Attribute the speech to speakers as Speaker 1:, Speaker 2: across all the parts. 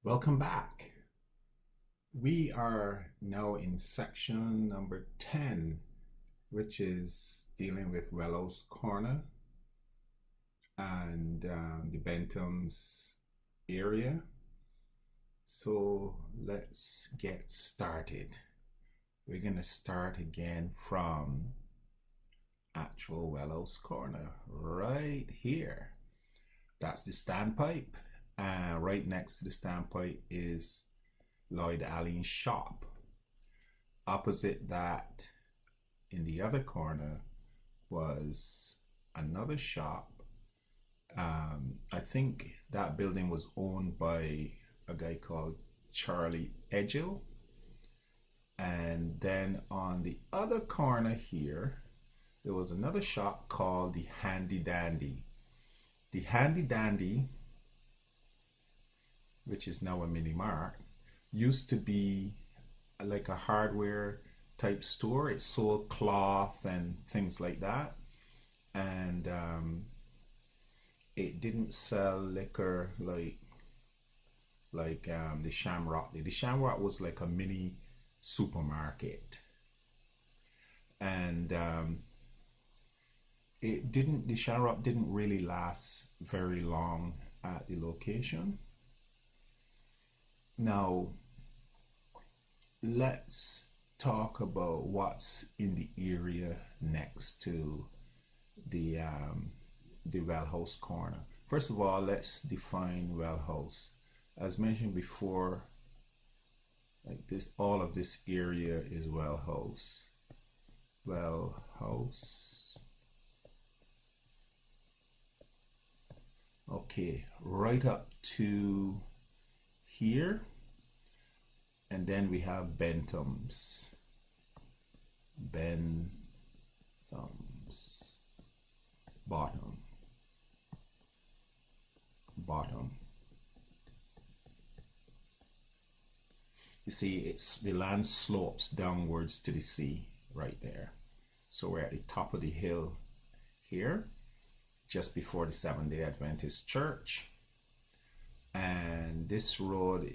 Speaker 1: Welcome back. We are now in section number 10, which is dealing with Wellhouse Corner and the Benthams area. So let's get started. We're going to start again from actual Wellhouse Corner right here. That's the standpipe. And right next to the standpipe is Lloyd Alleyne's shop. Opposite that, in the other corner, was another shop. I think that building was owned by a guy called Charlie Edgell. And then on the other corner here, there was another shop called the Handy Dandy. The Handy Dandy, which is now a mini mart, used to be like a hardware type store. It sold cloth and things like that, and it didn't sell liquor like the Shamrock did. The Shamrock was like a mini supermarket, and the Shamrock didn't really last very long at the location. Now, let's talk about what's in the area next to the Wellhouse Corner. First of all, let's define Wellhouse. As mentioned before, like this, all of this area is Wellhouse. Wellhouse. Okay, right up to here, and then we have Benthams Bottom. You see, it's the land slopes downwards to the sea right there. So we're at the top of the hill here, just before the Seventh-day Adventist Church. And this road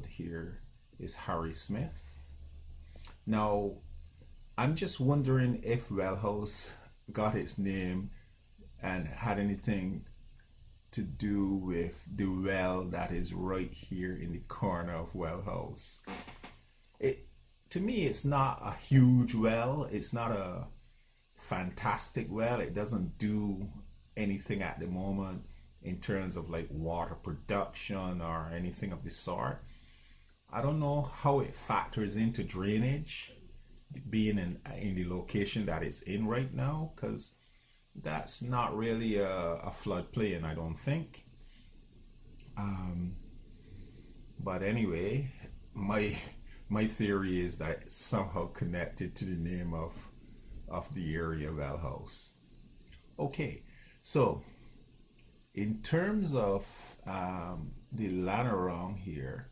Speaker 1: here is Harry Smith. Now, I'm just wondering if Wellhouse got its name and had anything to do with the well that is right here in the corner of Wellhouse. To me, it's not a huge well. It's not a fantastic well. It doesn't do anything at the moment in terms of like water production or anything of the sort. I don't know how it factors into drainage, being in the location that it's in right now, because that's not really a floodplain, I don't think. But anyway, my theory is that it's somehow connected to the name of the area, Wellhouse. Okay, so in terms of the land around here,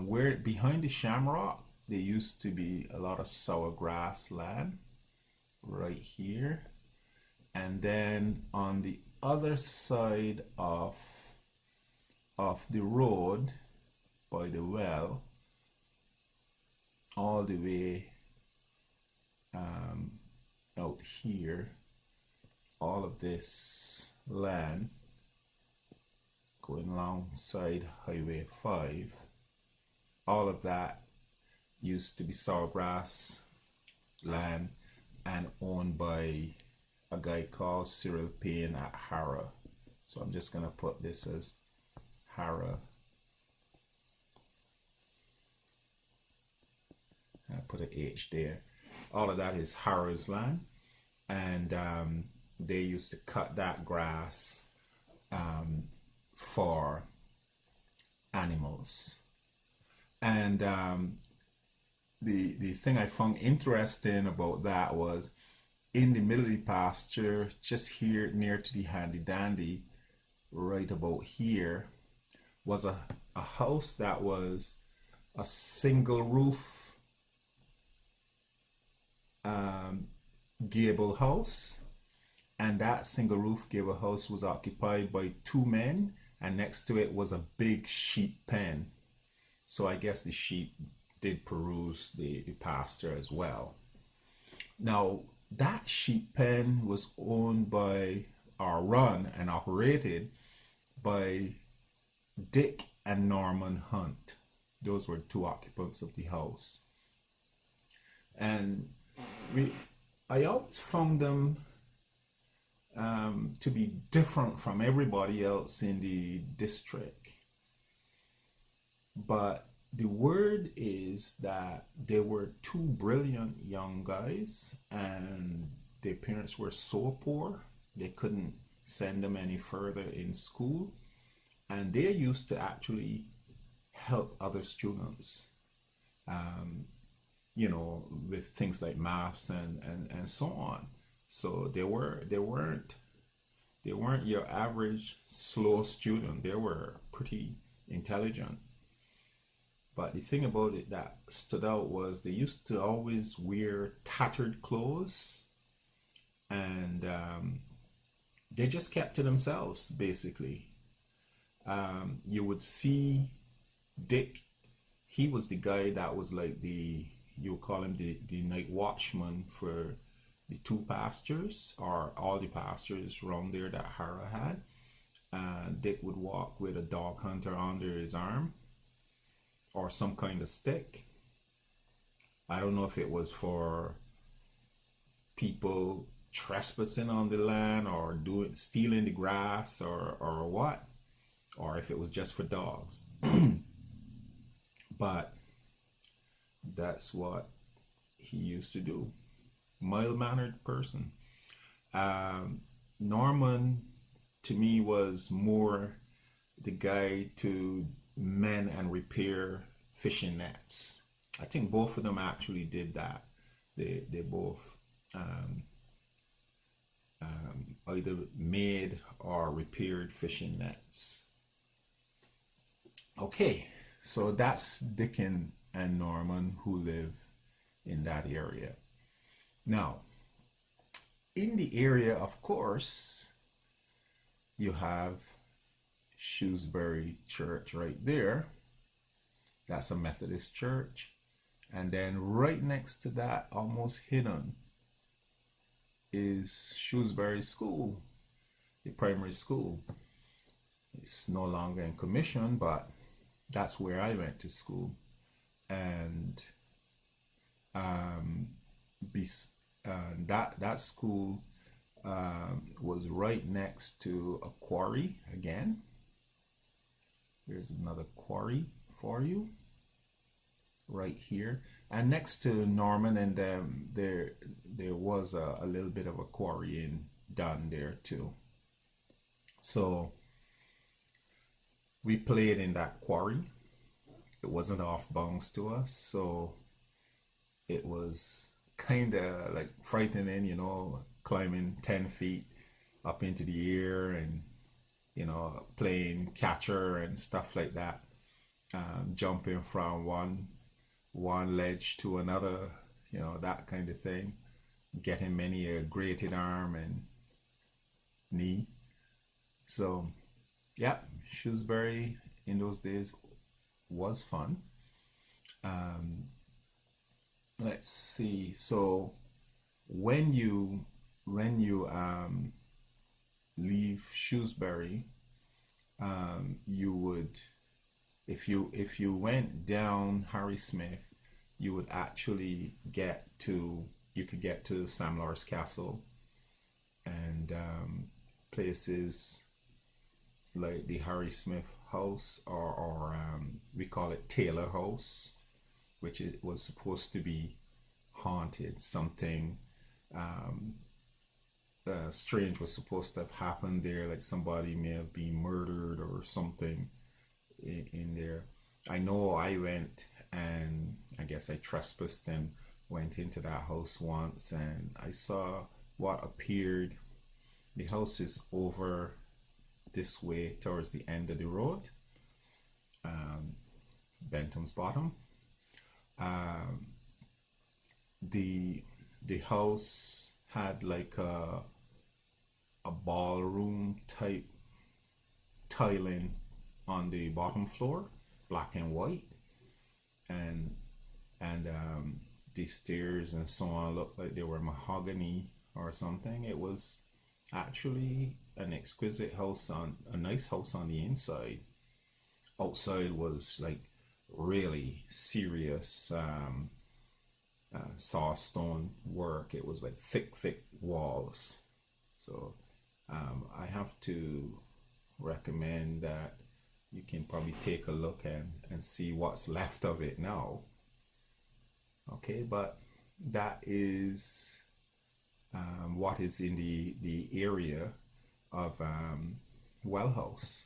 Speaker 1: where behind the Shamrock, there used to be a lot of sour grass land right here. And then on the other side of the road by the well, all the way out here, all of this land going alongside Highway 5, all of that used to be sourgrass land and owned by a guy called Cyril Payne at Harrah. So I'm just gonna put this as Harrah. I put an H there. All of that is Harrah's land, and they used to cut that grass for animals. And the thing I found interesting about that was in the middle of the pasture, just here near to the Handy Dandy, right about here, was a house that was a single roof gable house, and that single roof gable house was occupied by two men and next to it was a big sheep pen. So I guess the sheep did peruse the pasture as well. Now, that sheep pen was owned by, or run and operated by, Dick and Norman Hunt. Those were two occupants of the house. And I always found them to be different from everybody else in the district. But the word is that they were two brilliant young guys, and their parents were so poor they couldn't send them any further in school, and they used to actually help other students, with things like maths and so on. So they weren't your average slow student. They were pretty intelligent. But the thing about it that stood out was they used to always wear tattered clothes, and they just kept to themselves, basically. You would see Dick. He was the guy that was like you would call him the night watchman for the two pastures, or all the pastures around there that Hara had. Dick would walk with a dog hunter under his arm, or some kind of stick. I don't know if it was for people trespassing on the land, or stealing the grass, or what, or if it was just for dogs. But that's what he used to do. Mild-mannered person. Norman, to me, was more the guy to mend and repair fishing nets. I think both of them actually did that. They both either made or repaired fishing nets. Okay, so that's Dick and Norman, who live in that area. Now, in the area, of course, you have Shrewsbury Church right there. That's a Methodist church. And then right next to that, almost hidden, is Shrewsbury School, the primary school. It's no longer in commission, but that's where I went to school. And that school was right next to a quarry again. There's another quarry for you right here, and next to Norman and them, there was a little bit of a quarrying done there too. So we played in that quarry. It wasn't off bounds to us, so it was kind of like frightening, climbing 10 feet up into the air, and playing catcher and stuff like that, jumping from one ledge to another, that kind of thing, getting many a grated arm and knee. So yeah, Shrewsbury in those days was fun. Let's see. So when you leave Shrewsbury, you would, if you went down Harry Smith, you would actually you could get to Sam Lord's Castle, and places like the Harry Smith house, or we call it Taylor House, which was supposed to be haunted. Something strange was supposed to have happened there, like somebody may have been murdered or something in there. I know I went, and I guess I trespassed and went into that house once, and I saw what appeared. The house is over this way towards the end of the road, Benthams Bottom. The house had like a ballroom type tiling on the bottom floor, black and white, and the stairs and so on looked like they were mahogany or something. It was actually an exquisite house, on a nice house on the inside. Outside was like really serious saw stone work. It was like thick walls. So I have to recommend that you can probably take a look and see what's left of it now. Okay, but that is what is in the area of Wellhouse.